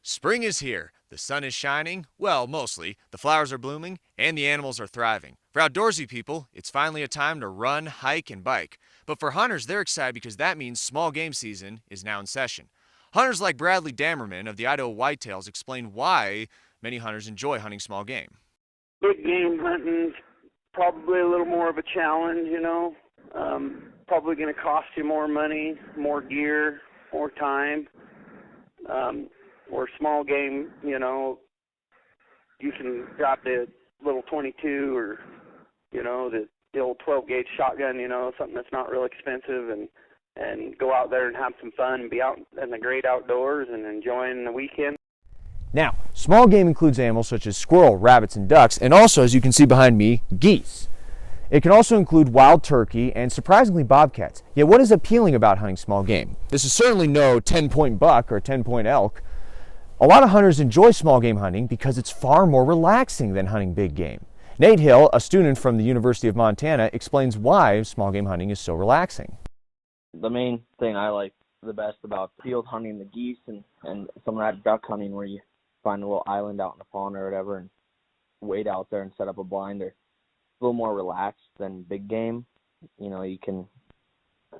Spring is here. The sun is shining, well, mostly. The flowers are blooming, and the animals are thriving. For outdoorsy people, it's finally a time to run, hike, and bike. But for hunters, they're excited because that means small game season is now in session. Hunters like Bradley Dammerman of the Idaho Whitetails explain why many hunters enjoy hunting small game. Big game hunting's probably a little more of a challenge, probably going to cost you more money, more gear, more time. Or small game, you can drop the little 22 or, the old 12 gauge shotgun, something that's not real expensive and go out there and have some fun and be out in the great outdoors and enjoying the weekend. Now, small game includes animals such as squirrel, rabbits, and ducks, and also, as you can see behind me, geese. It can also include wild turkey and, surprisingly, bobcats. Yet what is appealing about hunting small game? This is certainly no 10-point buck or 10-point elk. A lot of hunters enjoy small game hunting because it's far more relaxing than hunting big game. Nate Hill, a student from the University of Montana, explains why small game hunting is so relaxing. The main thing I like the best about field hunting, the geese, and some of that duck hunting where you find a little island out in the pond or whatever and wait out there and set up a blind, they're a little more relaxed than big game. You can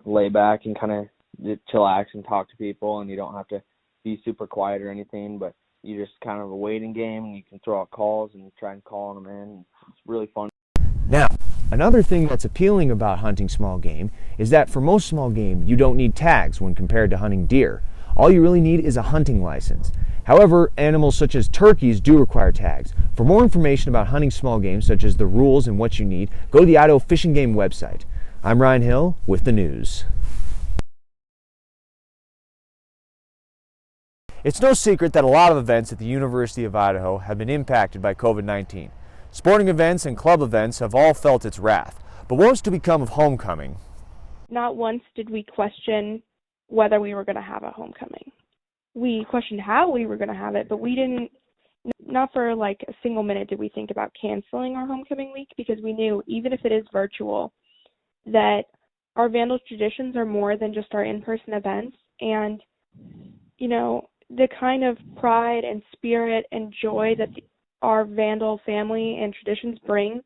lay back and kind of chillax and talk to people, and you don't have to be super quiet or anything, but you just kind of a waiting game, and you can throw out calls and try and call them in. It's really fun. Now, another thing that's appealing about hunting small game is that for most small game, you don't need tags when compared to hunting deer. All you really need is a hunting license. However, animals such as turkeys do require tags. For more information about hunting small game, such as the rules and what you need, go to the Idaho Fish and Game website. I'm Ryan Hill with the news. It's no secret that a lot of events at the University of Idaho have been impacted by COVID-19. Sporting events and club events have all felt its wrath. But what's to become of homecoming? Not once did we question whether we were going to have a homecoming. We questioned how we were going to have it, but we didn't, not for like a single minute did we think about canceling our homecoming week, because we knew, even if it is virtual, that our Vandals traditions are more than just our in-person events. And, the kind of pride and spirit and joy that our Vandal family and traditions bring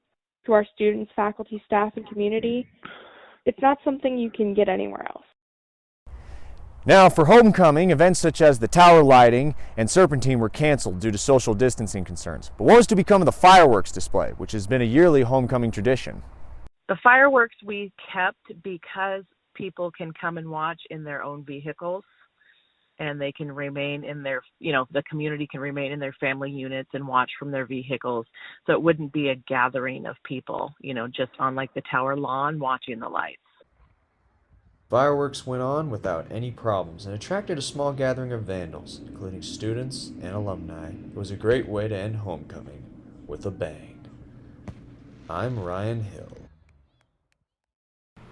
to our students, faculty, staff, and community, it's not something you can get anywhere else. Now, for homecoming, events such as the tower lighting and serpentine were canceled due to social distancing concerns. But what was to become of the fireworks display, which has been a yearly homecoming tradition? The fireworks we kept because people can come and watch in their own vehicles, and they can remain in their, the community can remain in their family units and watch from their vehicles. So it wouldn't be a gathering of people, just on like the tower lawn watching the lights. Fireworks went on without any problems and attracted a small gathering of Vandals, including students and alumni. It was a great way to end homecoming with a bang. I'm Ryan Hill.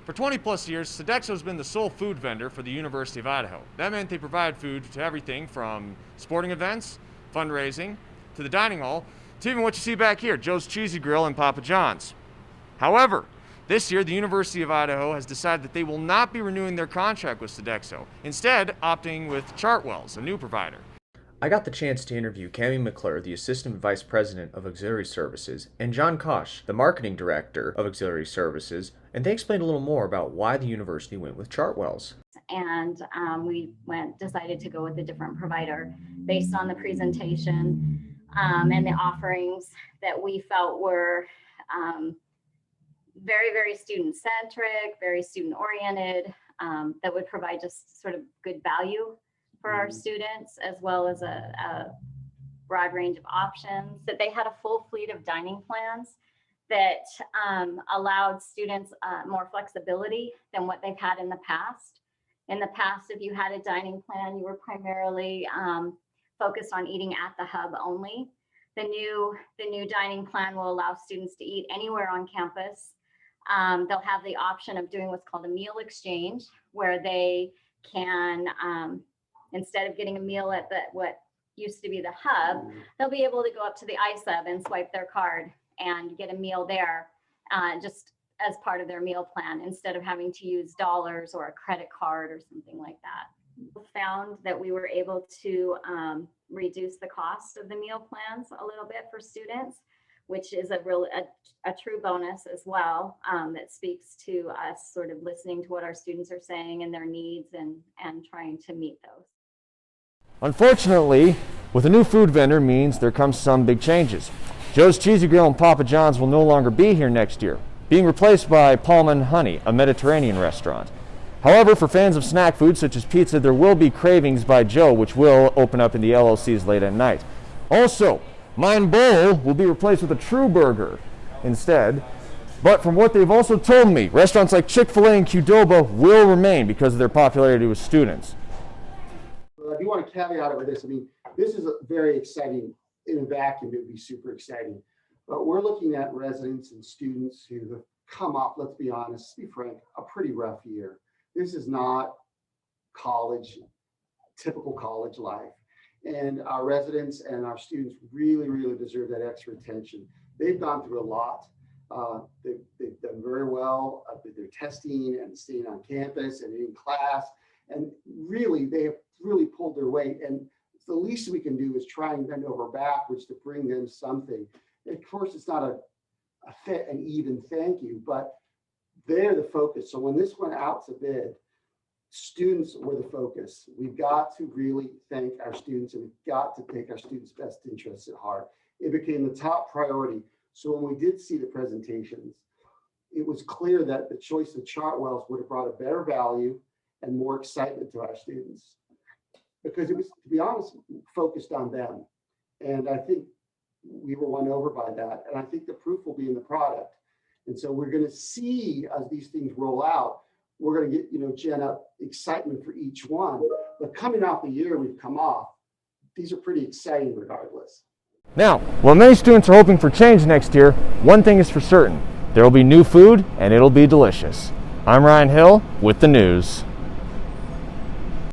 For 20 plus years, Sodexo has been the sole food vendor for the University of Idaho. That meant they provide food to everything from sporting events, fundraising, to the dining hall, to even what you see back here, Joe's Cheesy Grill and Papa John's. However, this year, the University of Idaho has decided that they will not be renewing their contract with Sodexo, instead opting with Chartwells, a new provider. I got the chance to interview Cami McClure, the Assistant Vice President of Auxiliary Services, and John Kosh, the Marketing Director of Auxiliary Services, and they explained a little more about why the university went with Chartwells. And we decided to go with a different provider based on the presentation and the offerings that we felt were very, very student-centric, very student-oriented, that would provide just sort of good value for our students, as well as a broad range of options. That they had a full fleet of dining plans that allowed students more flexibility than what they've had in the past. In the past, if you had a dining plan, you were primarily focused on eating at the hub only. The new dining plan will allow students to eat anywhere on campus. They'll have the option of doing what's called a meal exchange, where they can, instead of getting a meal at what used to be the hub, they'll be able to go up to the iSub and swipe their card and get a meal there, just as part of their meal plan, instead of having to use dollars or a credit card or something like that. Found that we were able to reduce the cost of the meal plans a little bit for students, which is a true bonus as well. That speaks to us sort of listening to what our students are saying and their needs and trying to meet those. Unfortunately, with a new food vendor means there comes some big changes. Joe's Cheesy Grill and Papa John's will no longer be here next year, being replaced by Palm & Honey, a Mediterranean restaurant. However, for fans of snack food such as pizza, there will be Cravings by Joe, which will open up in the LLCs late at night. Also, Mine Bowl will be replaced with a True Burger instead. But from what they've also told me, restaurants like Chick-fil-A and Qdoba will remain because of their popularity with students. I do want to caveat it with this. I mean, this is a very exciting. In a vacuum, it would be super exciting. But we're looking at residents and students who have come off, let's be honest, be frank, a pretty rough year. This is not college, typical college life. And our residents and our students really, really deserve that extra attention. They've gone through a lot. They've done very well with their testing and staying on campus and in class. And really, they have really pulled their weight. And the least we can do is try and bend over backwards to bring them something. And of course, it's not an even thank you, but they're the focus. So when this went out to bid, students were the focus. We've got to really thank our students, and we've got to take our students' best interests at heart. It became the top priority. So when we did see the presentations, it was clear that the choice of Chartwell's would have brought a better value and more excitement to our students, because it was, to be honest, focused on them. And I think we were won over by that. And I think the proof will be in the product. And so we're going to see, as these things roll out, we're going to get, gen up excitement for each one. But coming off the year we've come off, these are pretty exciting regardless. Now, while many students are hoping for change next year, one thing is for certain. There will be new food and it'll be delicious. I'm Ryan Hill with the news.